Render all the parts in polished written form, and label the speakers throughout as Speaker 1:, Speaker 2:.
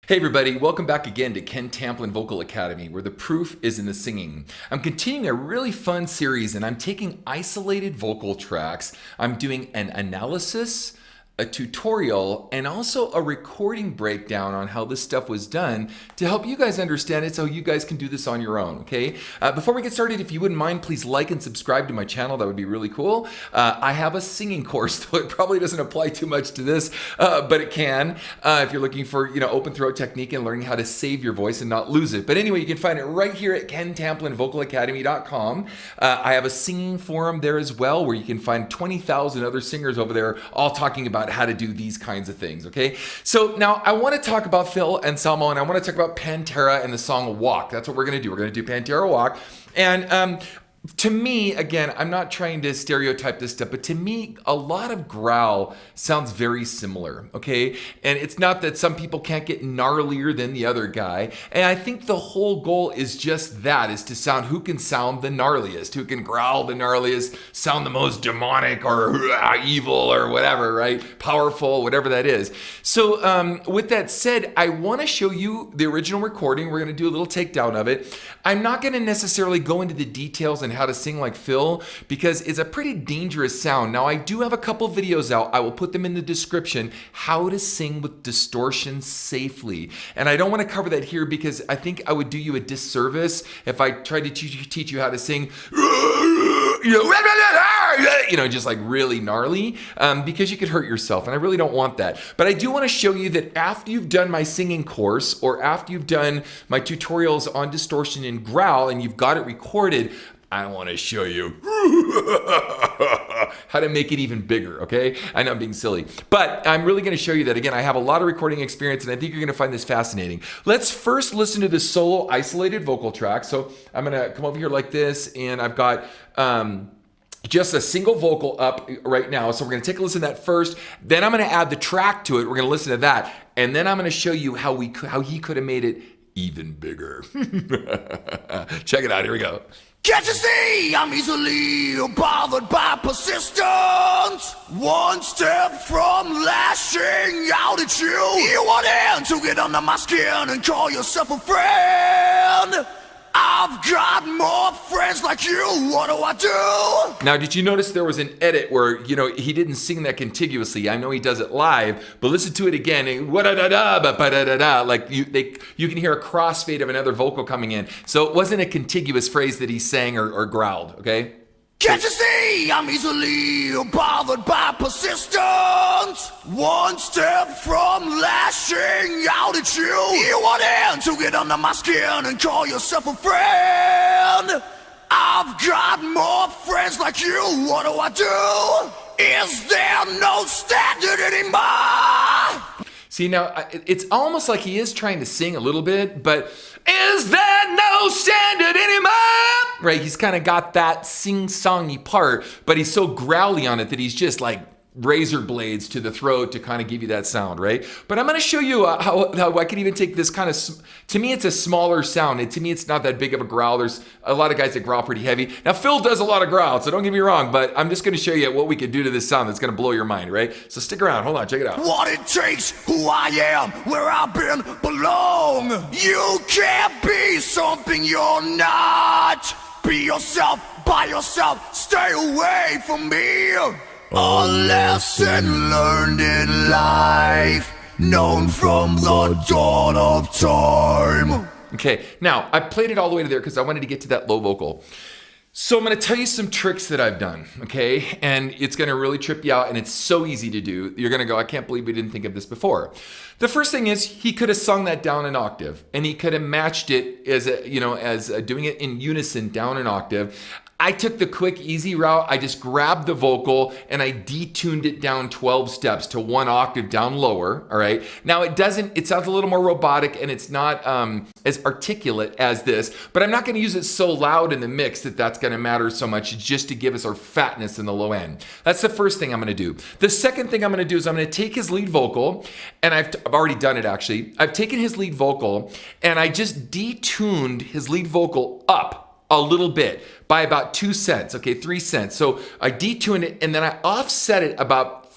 Speaker 1: Hey everybody, welcome back again to Ken Tamplin Vocal Academy, where the proof is in the singing. I'm continuing a really fun series and I'm taking isolated vocal tracks. I'm doing an analysis, a tutorial, and also a recording breakdown on how this stuff was done to help you guys understand it so you guys can do this on your own, okay? Before we get started, if you wouldn't mind, please like and subscribe to my channel. That would be really cool. I have a singing course, though it probably doesn't apply too much to this, but it can if you're looking for, open throat technique and learning how to save your voice and not lose it. But anyway, you can find it right here at kentemplinvocalacademy.com. I have a singing forum there as well, where you can find 20,000 other singers over there all talking about how to do these kinds of things, okay? So now I want to talk about Phil Anselmo, and I want to talk about Pantera and the song Walk. That's what we're going to do. We're going to do Pantera Walk. And to me, again, I'm not trying to stereotype this stuff, but to me, a lot of growl sounds very similar, okay? And it's not that some people can't get gnarlier than the other guy. And I think the whole goal is just that, is to sound who can sound the gnarliest, who can growl the gnarliest, sound the most demonic or evil or whatever, right? Powerful, whatever that is. So with that said, I want to show you the original recording. We're going to do a little takedown of it. I'm not going to necessarily go into the details and how to sing like Phil, because it's a pretty dangerous sound. Now, I do have a couple videos out. I will put them in the description, how to sing with distortion safely. And I don't want to cover that here because I think I would do you a disservice if I tried to teach you how to sing, just like really gnarly, because you could hurt yourself, and I really don't want that. But I do want to show you that after you've done my singing course, or after you've done my tutorials on distortion and growl, and you've got it recorded, I want to show you how to make it even bigger, okay? I know I'm being silly, but I'm really going to show you that. Again, I have a lot of recording experience, and I think you're going to find this fascinating. Let's first listen to the solo isolated vocal track. So I'm going to come over here like this, and I've got just a single vocal up right now. So we're going to take a listen to that first. Then I'm going to add the track to it. We're going to listen to that, and then I'm going to show you how he could have made it even bigger. Check it out. Here we go.
Speaker 2: Can't you see I'm easily bothered by persistence? One step from lashing out at you. You want in to get under my skin and call yourself a friend. I've got more friends like you, what do I do?
Speaker 1: Now, did you notice there was an edit where, he didn't sing that contiguously? I know he does it live, but listen to it again. Like you can hear a crossfade of another vocal coming in. So it wasn't a contiguous phrase that he sang or growled, okay?
Speaker 2: Can't you see I'm easily bothered by persistence? One step from lashing out at you. You want in to get under my skin and call yourself a friend. I've got more friends like you, what do I do? Is there no standard anymore?
Speaker 1: See, now, it's almost like he is trying to sing a little bit, but is there no standard anymore? Right, he's kind of got that sing-songy part, but he's so growly on it that he's just like razor blades to the throat to kind of give you that sound, right? But I'm going to show you how I can even take this kind of, to me it's a smaller sound, and to me it's not that big of a growl. There's a lot of guys that growl pretty heavy. Now Phil does a lot of growl, so don't get me wrong, but I'm just going to show you what we could do to this sound that's going to blow your mind, right? So stick around, hold on, check it out.
Speaker 2: What it takes, who I am, where I've been, belong. You can't be something you're not. Be yourself, by yourself, stay away from me. A lesson learned in life, known from the dawn of time.
Speaker 1: Okay, now I played it all the way to there because I wanted to get to that low vocal. So I'm going to tell you some tricks that I've done, okay? And it's going to really trip you out, and it's so easy to do. You're going to go, I can't believe we didn't think of this before. The first thing is he could have sung that down an octave, and he could have matched it as doing it in unison down an octave. I took the quick, easy route. I just grabbed the vocal and I detuned it down 12 steps to one octave down lower, all right? Now it sounds a little more robotic, and it's not as articulate as this, but I'm not gonna use it so loud in the mix that's gonna matter so much. It's just to give us our fatness in the low end. That's the first thing I'm gonna do. The second thing I'm gonna do is I'm gonna take his lead vocal, and I've already done it actually. I've taken his lead vocal and I just detuned his lead vocal up a little bit by about 2 cents, okay, 3 cents. So I detune it and then I offset it about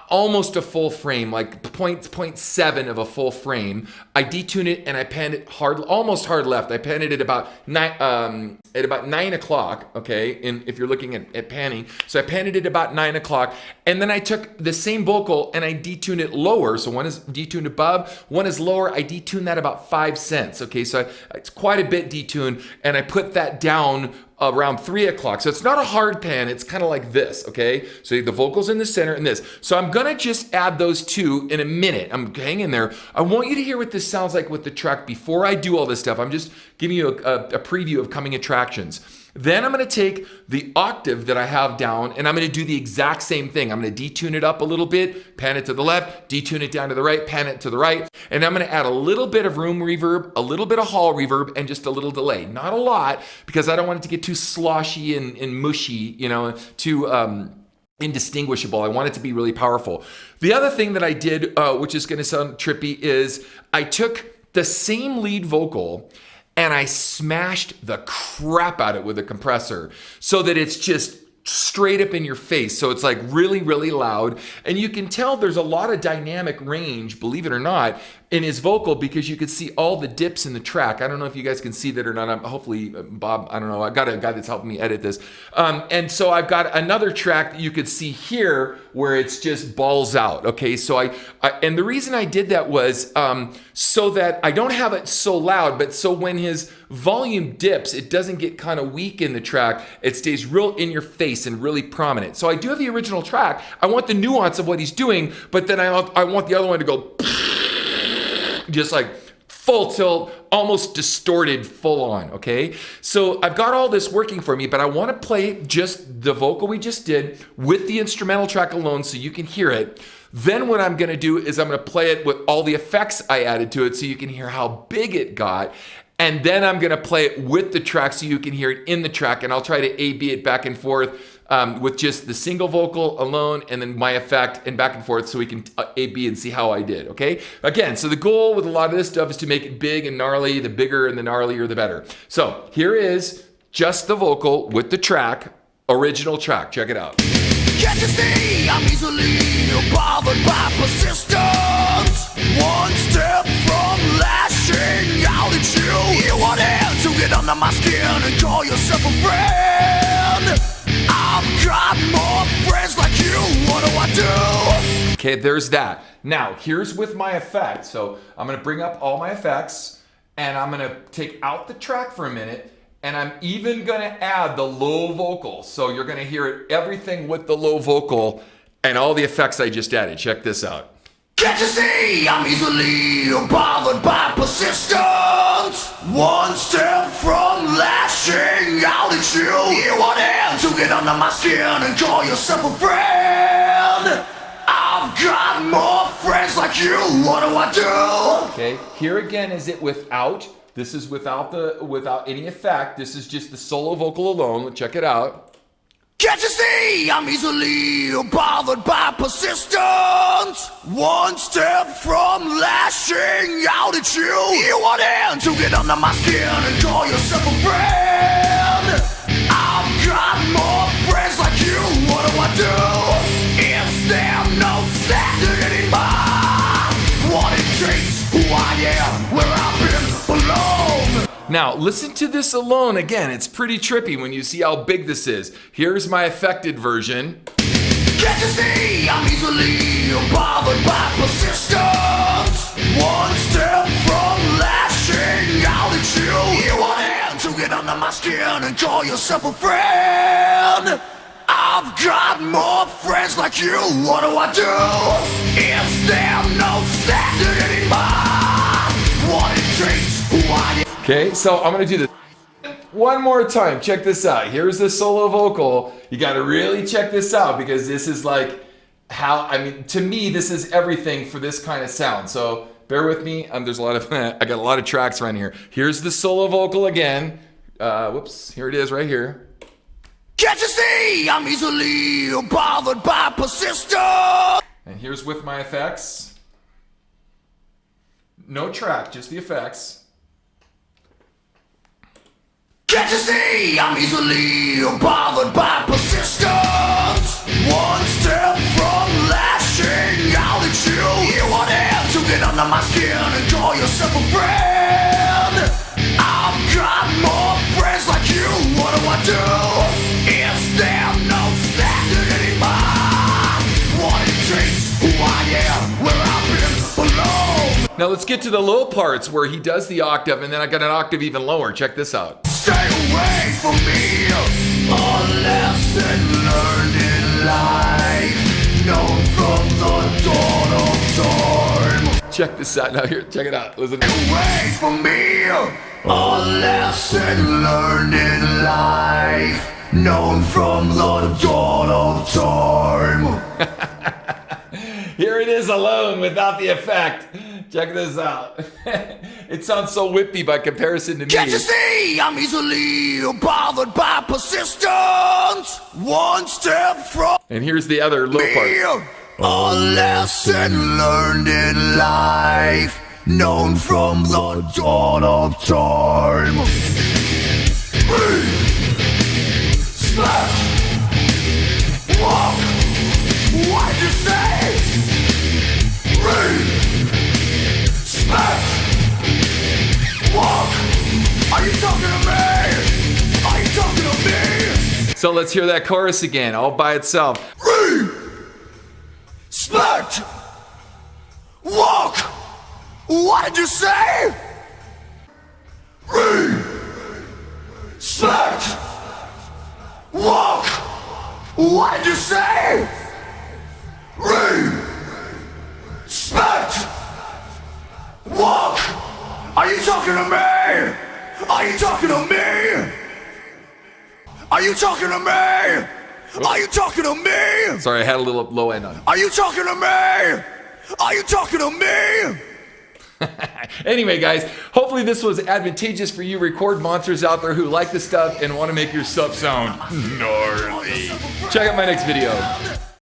Speaker 1: almost a full frame, like 0.7 of a full frame. I detune it and I pan it hard, almost hard left. I pan it at about 9 o'clock. Okay, and if you're looking at panning, so I pan it at about 9 o'clock, and then I took the same vocal and I detuned it lower. So one is detuned above, one is lower. I detuned that about 5 cents. Okay, so it's quite a bit detuned, and I put that down around 3 o'clock. So it's not a hard pan, it's kind of like this, okay? So the vocals in the center and this. So I'm gonna just add those two in a minute. I'm hanging there. I want you to hear what this sounds like with the track before I do all this stuff. I'm just giving you a preview of coming attractions. Then I'm gonna take the octave that I have down and I'm gonna do the exact same thing. I'm gonna detune it up a little bit, pan it to the left, detune it down to the right, pan it to the right, and I'm gonna add a little bit of room reverb, a little bit of hall reverb, and just a little delay. Not a lot, because I don't want it to get too sloshy and mushy, you know, too indistinguishable. I want it to be really powerful. The other thing that I did, which is gonna sound trippy, is I took the same lead vocal and I smashed the crap out of it with a compressor so that it's just straight up in your face. So it's like really, really loud. And you can tell there's a lot of dynamic range, believe it or not, in his vocal, because you can see all the dips in the track. I don't know if you guys can see that or not. Hopefully, Bob, I don't know. I got a guy that's helping me edit this. And so I've got another track that you could see here where it's just balls out. Okay, so and the reason I did that was so that I don't have it so loud, but so when his volume dips, it doesn't get kind of weak in the track. It stays real in your face and really prominent. So I do have the original track. I want the nuance of what he's doing, but then I want the other one to go just like full tilt, almost distorted, full on, okay? So I've got all this working for me, but I want to play just the vocal we just did with the instrumental track alone so you can hear it. Then what I'm gonna do is I'm gonna play it with all the effects I added to it so you can hear how big it got. And then I'm gonna play it with the track so you can hear it in the track, and I'll try to A-B it back and forth with just the single vocal alone and then my effect and back and forth so we can A-B and see how I did, okay? Again, so the goal with a lot of this stuff is to make it big and gnarly. The bigger and the gnarlier, the better. So here is just the vocal with the track, original track. Check it out.
Speaker 2: Can't you see I'm easily bothered by persistence? One step from lashing out at you. You want to get under my skin and call yourself a friend. I've got more friends like you. What do I do?
Speaker 1: Okay, there's that. Now, here's with my effect. So I'm gonna bring up all my effects and I'm gonna take out the track for a minute, and I'm even gonna add the low vocal. So you're gonna hear it, everything with the low vocal and all the effects I just added. Check this out.
Speaker 2: Can't you see I'm easily bothered by persistence? One step from lashing out at you. You want to get under my skin and call yourself a friend. I've got more friends like you. What do I do?
Speaker 1: Okay, here again is it without. This is without any effect. This is just the solo vocal alone. Check it out.
Speaker 2: Can't you see I'm easily bothered by persistence? One step from lashing out at you. You want to get under my skin and call yourself a friend. I've got more friends like you. What do I do? Is there no standard anymore? What it takes, who I am, where I've been, belong.
Speaker 1: Now, listen to this alone. Again, it's pretty trippy when you see how big this is. Here's my affected version.
Speaker 2: Can't you see I'm easily bothered by persistence? One step from lashing out at you. You want to get under my skin and call yourself a friend. I've got more friends like you. What do I do? Is there no standard anymore? What it takes, who I am.
Speaker 1: Okay, so I'm gonna do this one more time. Check this out. Here's the solo vocal. You gotta really check this out because this is like to me, this is everything for this kind of sound. So bear with me. There's a lot of, I got a lot of tracks around here. Here's the solo vocal again. Whoops, here it is right here.
Speaker 2: Can't you see I'm easily bothered by persistence?
Speaker 1: And here's with my effects. No track, just the effects.
Speaker 2: Can't you see I'm easily bothered by persistence? One step from lashing get under my skin and call yourself a friend. I've got more friends like you. What do I do? Is there no standard anymore? What indicates who I am, where I've been below.
Speaker 1: Now let's get to the low parts where he does the octave and then I got an octave even lower. Check this out.
Speaker 2: Stay away from me. A lesson learned in life, known from the dawn of time.
Speaker 1: Check this out. Now here, check it out. Listen.
Speaker 2: Stay away from me. A lesson learned in life, known from the dawn of time.
Speaker 1: Here it is alone without the effect. Check this out. It sounds so whippy by comparison to me.
Speaker 2: Can't you see I'm easily bothered by persistence? One step from
Speaker 1: And here's the other low part.
Speaker 2: a lesson learned in life, known from the dawn of time. Smash, walk, what'd you say? Smash, walk, are you talking to me? Are you talking to me?
Speaker 1: So let's hear that chorus again, all by itself.
Speaker 2: Respect! Walk! What did you say? Respect! Walk! What did you say? Respect! Walk! Are you talking to me? Are you talking to me? Are you talking to me? Are you talking to me?
Speaker 1: Sorry, I had a little low end on it.
Speaker 2: Are you talking to me? Are you talking to me?
Speaker 1: Anyway, guys, hopefully this was advantageous for you record monsters out there who like this stuff and want to make your stuff sound gnarly. Check out my next video.